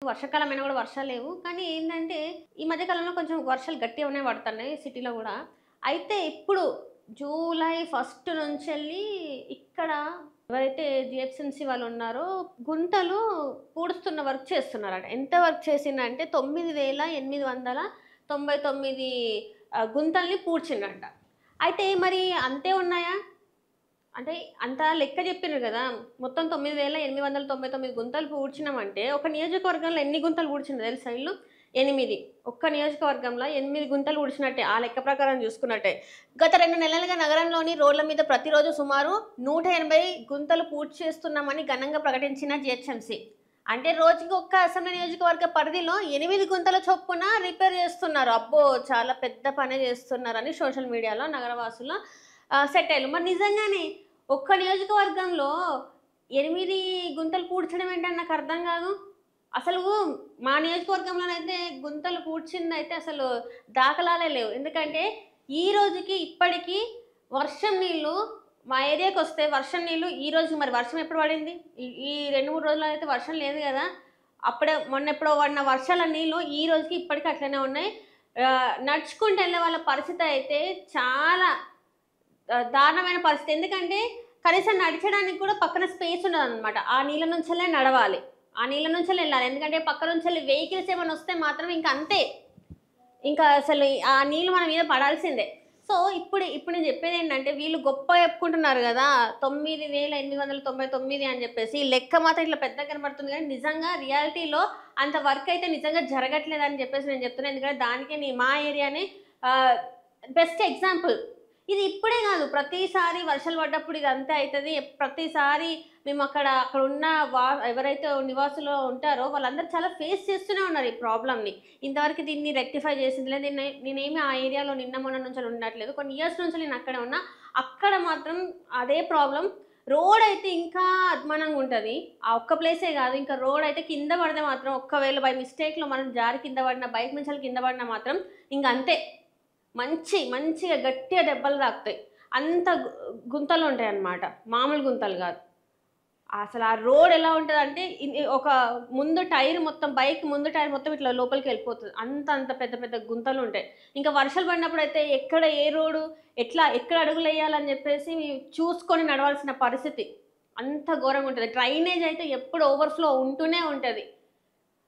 వర్షాకాలమైనా కూడా వర్షాలు లేవు. కానీ ఏంటంటే, ఈ మధ్య కాలంలో కొంచెం వర్షాలు గట్టిగానే పడుతున్నాయి సిటీలో గూడా. అయితే ఇప్పుడు జూలై ఫస్ట్ నుంచెళ్ళి ఇక్కడ ఎవరైతే జిహెచ్ఎంసీ వాళ్ళున్నారో గుంతలు పూడుస్తున్న వర్క్ చేస్తున్నారట. ఎంత వర్క్ చేసిండంటే 9,899 గుంతల్ని పూడ్చిండంట. అయితే మరి అంతే ఉన్నాయా? అంటే అంత లెక్క జెప్పిర్రు గదా! మొత్తం 9,899 గుంతలు పూడ్చినామంటే, ఒక నియోజకవర్గంలో ఎన్ని గుంతలు పూడ్చిండ్రో తెలుసా ఈళ్ళు? 8. ఒక్క నియోజకవర్గంలో 8 గుంతలు పూడ్చినట్టే. ఆ లెక్క ప్రకారం జూసుకున్నట్టే. గత 2 నెలలుగా నగరంలోని రోడ్ల మీద ప్రతిరోజు సుమారు 180 గుంతలు పూడ్చేస్తున్నామని ఘనంగా ప్రకటించిన జీహెచ్ఎంసీ. అంటే రోజుకి ఒక్క అసెంబ్లీ నియోజకవర్గ పరిధిలో 8 గుంతల చొప్పున రిపేర్ జేస్తున్నారు. అబ్బో! చాలా పెద్ద పనే జేస్తున్నారని సోషల్ మీడియాలో నగరవాసులు సెట్ అయ్యిర్రు. మరి నిజంగానే ఒక్క నియోజకవర్గంలో 8 గుంతలు పూడ్చడం ఏంటని నాకు అర్థం కాదు. అసలు మా నియోజకవర్గంలోనైతే గుంతలు పూడ్చిందయితే అసలు దాఖలాలే లేవు. ఎందుకంటే ఈ రోజుకి ఇప్పటికి వర్షం నీళ్ళు మా ఏరియాకొస్తే వర్షం నీళ్ళు ఈ రోజు మరి వర్షం ఎప్పుడు పడింది? ఈ 2, 3 రోజుల్లో అయితే వర్షం లేదు గదా! అప్పుడే మొన్నెప్పుడో పడిన వర్షాల నీళ్ళు ఈ రోజుకి ఇప్పటికి అట్లనే ఉన్నాయి. నడుచుకుంటూ ఎళ్ళే వాళ్ళ పరిస్థితి అయితే చాలా దారుణమైన పరిస్థితి. ఎందుకంటే కనీసం నడిచడానికి కూడా పక్కన స్పేస్ ఉండదనమాట. ఆ నీళ్ళ నుంచెల్లే నడవాలి. ఆ నీళ్ళ నుంచెల్లి ఎళ్ళాలి. ఎందుకంటే పక్క నుంచెల్లి వెహికల్స్ ఏమైనా వస్తే మాత్రం ఇంక అంతే. ఇంకా అసలు ఆ నీళ్ళు మన మీద పడాల్సిందే. సో, ఇప్పుడు నేను చెప్పేదేంటంటే వీళ్ళు గొప్ప చెప్పుకుంటున్నారు గదా! 9,899 అని జెప్పేసి. లెక్క మాత్రం ఇట్లా పెద్దగా కనబడుతుంది గానీ నిజంగా రియాలిటీలో అంత వర్క్ అయితే నిజంగా జరగట్లేదని జెప్పేసి నేను చెప్తున్నా. ఎందుకంటే దానికే మా ఏరియానే ఆహ్, బెస్ట్ ఎగ్జాంపుల్. ఇది ఇప్పుడే గాదు. ప్రతిసారి వర్షాలు పడ్డప్పుడు ఇదంతే అయితది. ప్రతిసారి అక్కడున్న ఎవరైతే నివాసులు ఉంటారో వాళ్ళందరూ చాలా ఫేస్ చేస్తూనే ఉన్నారు ఈ ప్రాబ్లమ్‌ని. ఇంతవరకు దీన్ని రెక్టిఫై చేసింది లేదు. నేనేమి ఆ ఏరియాలో నిన్న మొన్న నుంచెల్లి ఉండట్లేదు. కొన్ని ఇయర్స్ నుంచి నేను అక్కడే ఉన్నా. అక్కడ మాత్రం అదే ప్రాబ్లమ్. రోడ్ అయితే ఇంకా అధ్వానంగా ఉంటది. ఆ ఒక్క ప్లేసే గాదు. ఇంకా రోడ్ అయితే కింద పడితే మాత్రం ఒక్కవేళ బై మిస్టేక్‌లో మనం జారి కింద పడిన బైక్ మించెల్లి కింద పడినా మాత్రం ఇంక అంతే. మంచిగా గట్టిగా దెబ్బలు తాకుతాయి. అంత గుంతలుంటాయన్నమాట. మామూలు గుంతలు గాదు. అసలు ఆ రోడ్ ఎలా ఉంటదంటే ఒక ముందు టైర్ మొత్తం బైక్ ముందు టైర్ మొత్తం ఇట్లా లోపలికెళ్ళిపోతది. అంత పెద్ద పెద్ద గుంతలుంటాయి. ఇంకా వర్షాలు పడినప్పుడైతే ఎక్కడ ఏ రోడ్డు ఎక్కడ అడుగులెయ్యాలని జెప్పేసి చూసుకొని నడవాల్సిన పరిస్థితి. అంత ఘోరంగా ఉంటది. డ్రైనేజ్ అయితే ఎప్పుడు ఓవర్‌ఫ్లో ఉంటూనే ఉంటది.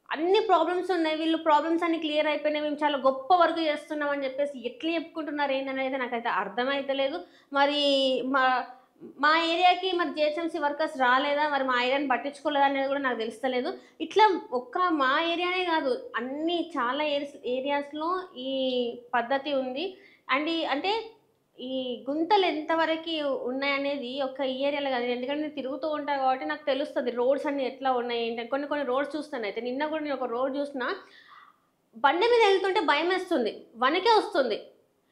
అన్ని ప్రాబ్లమ్స్ ఉన్నాయి. వీళ్ళు ప్రాబ్లమ్స్ అన్నీ క్లియర్ అయిపోయినాయి. మేము చాలా గొప్ప వర్క్ చేస్తున్నాం అని చెప్పేసి ఎట్లా చెప్పుకుంటున్నారు ఏందనేది నాకైతే అర్థమైతలేదు. మరి మా మా ఏరియాకి మరి జీహెచ్ఎంసీ వర్కర్స్ రాలేదా? మరి మా ఏరియాని పట్టించుకోలేదా అనేది కూడా నాకు తెలుస్తలేదు. ఇట్లా ఒక్క మా ఏరియానే కాదు. చాలా ఏరియాస్‌లో ఈ పద్ధతి ఉంది. అంటే ఈ గుంతలు ఎంతవరకి ఉన్నాయనేది ఒక్క ఈ ఏరియాలో కాదు. ఎందుకంటే నేను తిరుగుతూ ఉంటా కాబట్టి నాకు తెలుస్తది. రోడ్స్ అన్నీ ఎట్లా ఉన్నాయి ఏంటని. కొన్ని రోడ్స్ చూస్తానయితే. నిన్న కూడా నేను ఒక రోడ్ చూసినా, బండి మీద ఎళ్తుంటే భయమేస్తుంది. వణకే వస్తుంది.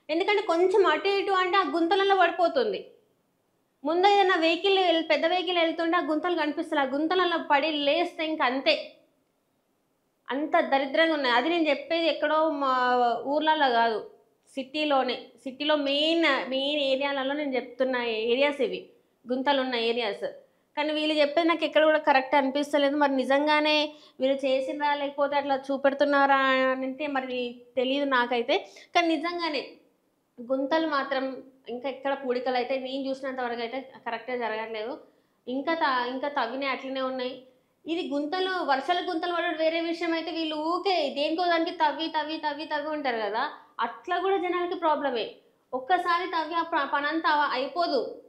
ఎందుకంటే కొంచెం అటు ఇటు అంటే ఆ గుంతలలో పడిపోతుంది. ముందు ఏదైనా పెద్ద వెహికల్ ఎళ్తుంటే ఆ గుంతలు కనిపిస్తలే. ఆ గుంతలలో పడి లేస్తే ఇంక అంతే. అంత దరిద్రంగా ఉన్నాయి. అది నేను చెప్పేది ఎక్కడో మా ఊర్లలో గాదు. సిటీలోనే. సిటీలో మెయిన్ ఏరియాలలో నేను చెప్తున్న ఏరియాస్ ఇవి. గుంతలున్న ఏరియాస్. కానీ వీళ్ళు చెప్పేది నాకెక్కడ కూడా కరెక్ట్ అనిపిస్తలేదు. మరి నిజంగానే వీళ్ళు చేసిండ్రా? లేకపోతే అట్లా చూపెడుతున్నారా అనంటే మరి తెలీదు నాకైతే. కానీ నిజంగానే గుంతలు మాత్రం ఇంకా ఎక్కడ పూడికలైతే నేను చూసినంత వరకైతే కరెక్ట్‌గా జరగట్లేదు. ఇంకా తవ్వినయి అట్లనే ఉన్నాయి. ఇది వర్షాల గుంతలు పడడం వేరే విషయం అయితే వీళ్ళు ఊకే దేనికో దానికి తవ్వి ఉంటారు గదా! అట్లా గూడా జనాలకి ప్రాబ్లమే. ఒక్కసారి తవ్వి ఆ పనంతా అయిపోదు.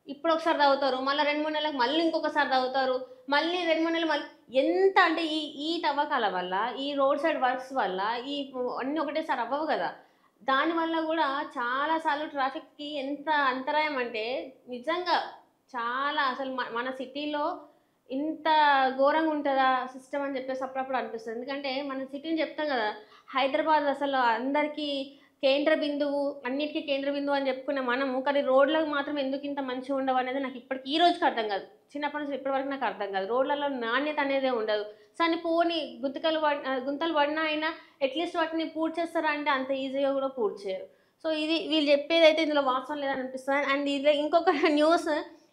ఇప్పుడొకసారి తవ్వుతారు. మళ్ళా 2, 3 నెలలకు మళ్ళీ ఇంకొకసారి తవ్వుతారు. మళ్ళీ 2, 3 నెలలు ఎంత అంటే ఈ తవ్వకాల వల్ల, ఈ రోడ్ సైడ్ వర్క్స్ వల్ల అన్నీ ఒకటేసారి అవ్వవు గదా! దానివల్ల గూడా చాలా సార్లు ట్రాఫిక్‌కి ఎంత అంతరాయం అంటే నిజంగా చాలా అసలు మన సిటీలో ఇంత ఘోరంగా ఉంటదా సిస్టమ్ అని చెప్పేసి అప్పుడప్పుడు అనిపిస్తది. ఎందుకంటే మన సిటీని చెప్తాం గదా! హైదరాబాద్ అసలు అందరికీ కేంద్ర బిందువు, అన్నిటికి కేంద్ర బిందువు అని చెప్పుకునే మనము, కానీ రోడ్లకు మాత్రం ఎందుకింత మంచిగుండవనేది నాకు ఇప్పటికి ఈ రోజుకి అర్థం కాదు. చిన్నప్పటి నుంచి ఇప్పటి వరకు నాకు అర్థం కాదు. రోడ్లలో నాణ్యత అనేదే ఉండదు. సరే పోనీ గుంతలు పడినా అయినా అట్‌లీస్ట్ వాటిని పూడ్చేస్తారా అంటే అంత ఈజీగా కూడా పూడ్చేయరు. సో, ఇది వీళ్ళు చెప్పేదైతే ఇందులో వాస్తవం లేదని అనిపిస్తది. అండ్ ఇది ఇంకొక న్యూస్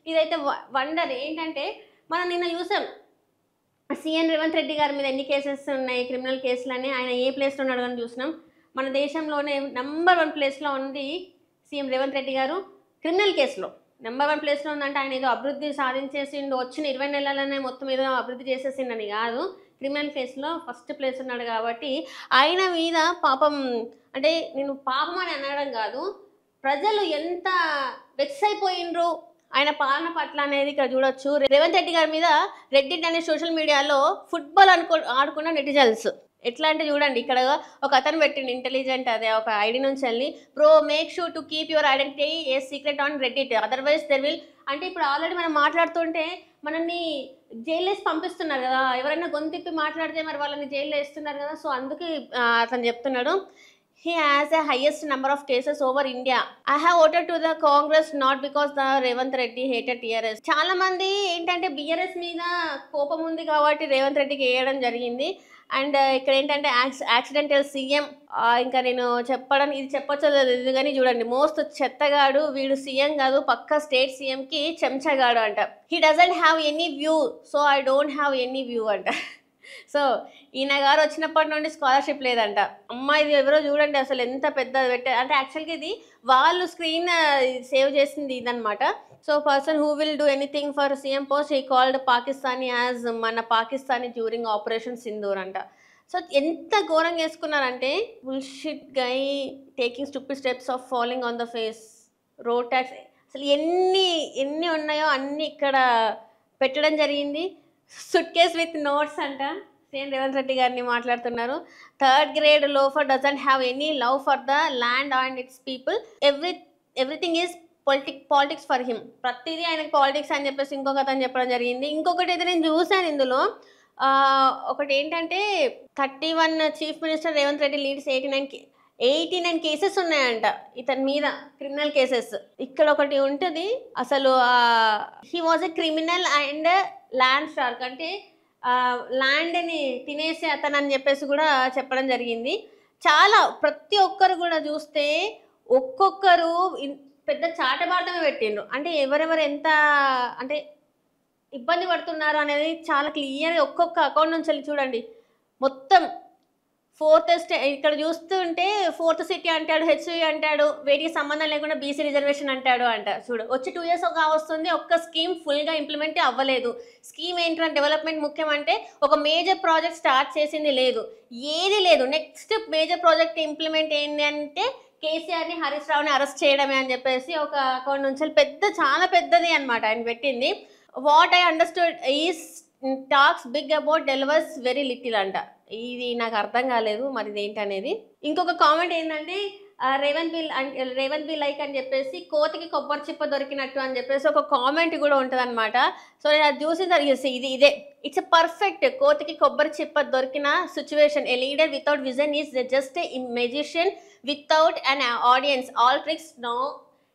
ఇదైతే వండర్ ఏంటంటే మనం నిన్న చూసాం. సీఎం రేవంత్ రెడ్డి గారి మీద ఎన్ని కేసెస్ ఉన్నాయి, క్రిమినల్ కేసులని, ఆయన ఏ ప్లేస్లో ఉన్నాడు అని చూసినాం. మన దేశంలోనే నెంబర్ 1 ప్లేస్లో ఉంది సీఎం రేవంత్ రెడ్డి గారు క్రిమినల్ కేసులో. నెంబర్ 1 ప్లేస్లో ఉందంటే ఆయన ఏదో అభివృద్ధి సాధించేసిండు, వచ్చిన 20 నెలలనే మొత్తం ఏదో అభివృద్ధి చేసేసిండని కాదు, క్రిమినల్ కేసులో ఫస్ట్ ప్లేస్ ఉన్నాడు. కాబట్టి ఆయన మీద పాపం, అంటే నేను పాపం అని అనడం కాదు, ప్రజలు ఎంత వెక్స్ అయిపోయినరు ఆయన పాలన పట్ల అనేది ఇక్కడ చూడొచ్చు. రేవంత్ రెడ్డి గారి మీద రెడ్డిట్ అనే సోషల్ మీడియాలో ఫుట్బాల్ ఆడుకున్న నెటిజన్స్ ఎట్లా అంటే చూడండి, ఇక్కడ ఒక అతను పెట్టిండు ఇంటెలిజెంట్, అదే ఒక ఐడి నుంచి వెళ్ళి, bro make sure to keep your identity A secret on Reddit, otherwise there will. అంటే ఇప్పుడు ఆల్రెడీ మనం మాట్లాడుతుంటే మనల్ని జైలు వేసి పంపిస్తున్నారు కదా, ఎవరైనా గొంతిప్పి మాట్లాడితే మరి వాళ్ళని జైల్లో వేస్తున్నారు కదా. సో అందుకే అతను చెప్తున్నాడు, he has the highest number of cases over India. I have voted to the Congress not because the Revanth Reddy hated TRS. చాలా మంది ఏంటంటే BRS మీద కోపం ఉంది కాబట్టి రేవంత్ రెడ్డికి వేయడం జరిగింది. అండ్ ఇక్కడ ఏంటంటే యాక్సిడెంటల్ సీఎం, ఇంకా నేను చెప్పడానికి ఇది చెప్పొచ్చు కానీ చూడండి, మోస్ట్ చెత్తగాడు వీడు, సీఎం కాదు పక్క స్టేట్ సీఎంకి చెంచగాడు అంట. He doesn't have any view, so I don't have any view అంట. సో ఈయన గారు వచ్చినప్పటి నుండి స్కాలర్షిప్ లేదంట. అమ్మ ఇది ఎవరో చూడండి అసలు ఎంత పెద్ద పెట్టారు అంటే, యాక్చువల్గా ఇది వాళ్ళు స్క్రీన్ సేవ్ చేసింది ఇదనమాట. So person who will do anything for CM post, he called Pakistani as మన పాకిస్తానీ డ్యూరింగ్ ఆపరేషన్ సింధూర్ అంట. సో ఎంత ఘోరంగా వేసుకున్నారంటే, bullshit guy taking stupid steps of following on the face, road tax, అసలు ఎన్ని ఉన్నాయో అన్నీ ఇక్కడ పెట్టడం జరిగింది. సుట్ కేస్ విత్ నోట్స్ అంట. సీఎం రేవంత్ రెడ్డి గారిని మాట్లాడుతున్నారు. 3rd grade loafer doesn't have any love for the land and its people, everything is politics for him. ప్రతిదీ ఆయనకు పాలిటిక్స్ అని చెప్పేసి ఇంకొక అతను చెప్పడం జరిగింది. ఇంకొకటి అయితే నేను చూశాను ఇందులో, ఒకటి ఏంటంటే 31 chief minister Revanth Reddy leads 89 cases ఉన్నాయంట ఇతని మీద, క్రిమినల్ కేసెస్. ఇక్కడ ఒకటి ఉంటుంది అసలు, he was a criminal and land shark, అంటే ల్యాండ్ని తినేసే అతను అని చెప్పేసి కూడా చెప్పడం జరిగింది. చాలా ప్రతి ఒక్కరు కూడా చూస్తే ఒక్కొక్కరు పెద్ద చాటబాటమే పెట్టిండ్రు, అంటే ఎవరెవరు ఎంత అంటే ఇబ్బంది పడుతున్నారు అనేది చాలా క్లియర్గా ఒక్కొక్క అకౌంట్ నుంచి వెళ్ళి చూడండి. మొత్తం 4th ఇక్కడ చూస్తుంటే 4th సిటీ అంటాడు, హెచ్వి అంటాడు, వేటికి సంబంధం లేకుండా బీసీ రిజర్వేషన్ అంటాడు అంట. చూడు వచ్చి 2 years వస్తుంది, ఒక్క స్కీమ్ ఫుల్గా ఇంప్లిమెంట్ అవ్వలేదు. స్కీమ్ ఏంటంటే డెవలప్మెంట్ ముఖ్యం అంటే ఒక మేజర్ ప్రాజెక్ట్ స్టార్ట్ చేసింది లేదు, ఏది లేదు. నెక్స్ట్ మేజర్ ప్రాజెక్ట్ ఇంప్లిమెంట్ ఏంటి అంటే కేసీఆర్ని హరీష్ రావుని అరెస్ట్ చేయడమే అని చెప్పేసి ఒక అకౌంట్ నుంచి చాలా పెద్దది అనమాట ఆయన పెట్టింది. What I understood is talks big about delivers very little అంట. ఇది నాకు అర్థం కాలేదు మరి ఇదేంటి అనేది. ఇంకొక కామెంట్ ఏంటంటే రేవంత్ బి లైక్ అని చెప్పేసి కోతికి కొబ్బరి చిప్ప దొరికినట్టు అని చెప్పేసి ఒక కామెంట్ కూడా ఉంటుంది అనమాట. సో నేను అది చూసి ఇదే ఇట్స్ ఎ పర్ఫెక్ట్ కోతికి కొబ్బరి చిప్ప దొరికిన situation. A leader without vision is just a magician without an audience, all tricks no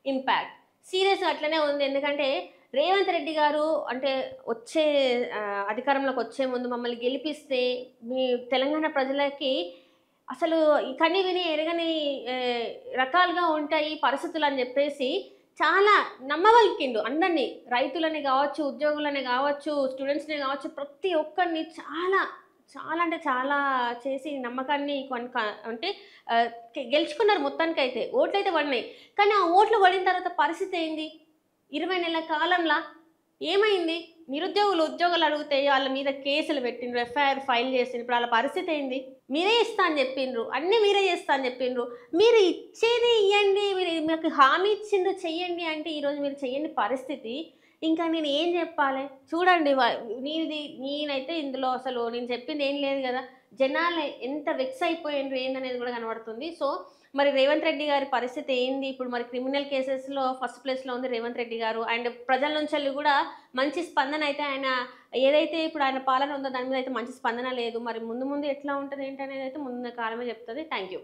impact. సీరియస్గా అట్లనే ఉంది. ఎందుకంటే రేవంత్ రెడ్డి గారు అంటే అధికారంలోకి వచ్చే ముందు మమ్మల్ని గెలిపిస్తే మీ తెలంగాణ ప్రజలకి అసలు కని విని ఎరగని రకాలుగా ఉంటాయి పరిస్థితులు అని చెప్పేసి చాలా నమ్మవలికిండు అందరినీ, రైతులని కావచ్చు, ఉద్యోగులని కావచ్చు, స్టూడెంట్స్ని కావచ్చు, ప్రతి ఒక్కరిని చాలా చాలా అంటే చాలా చేసి నమ్మకాన్ని అంటే గెలుచుకున్నారు. మొత్తానికి అయితే ఓట్లు అయితే పడినాయి. కానీ ఆ ఓట్లు పడిన తర్వాత పరిస్థితి ఏంది? 20 నెలల కాలంలో ఏమైంది? నిరుద్యోగులు ఉద్యోగాలు అడిగితే వాళ్ళ మీద కేసులు పెట్టిండ్రు, ఎఫ్ఐఆర్ ఫైల్ చేసిండ్రు. ఇప్పుడు వాళ్ళ పరిస్థితి ఏంది? మీరే ఇస్తా అని చెప్పిండ్రు, అన్నీ మీరే చేస్తా అని చెప్పిండ్రు. మీరు ఇచ్చేది ఇవ్వండి, మీకు హామీ ఇచ్చిండ్రు చెయ్యండి అంటే ఈరోజు మీరు చెయ్యని పరిస్థితి. ఇంకా నేను ఏం చెప్పాలి చూడండి. నేనైతే ఇందులో అసలు నేను చెప్పింది ఏం లేదు కదా. జనాలు ఎంత వెక్స్ అయిపోయిండ్రు ఏందనేది కూడా కనబడుతుంది. సో మరి రేవంత్ రెడ్డి గారి పరిస్థితి ఏంది ఇప్పుడు? మరి క్రిమినల్ కేసెస్లో ఫస్ట్ ప్లేస్లో ఉంది రేవంత్ రెడ్డి గారు. అండ్ ప్రజల నుంచి కూడా మంచి స్పందన అయితే ఆయన ఏదైతే ఇప్పుడు ఆయన పాలన ఉందో దాని మీద అయితే మంచి స్పందన లేదు. మరి ముందు ఎట్లా ఉంటుంది ఏంటనేది అయితే ముందు కాలమే చెప్తుంది. Thank you.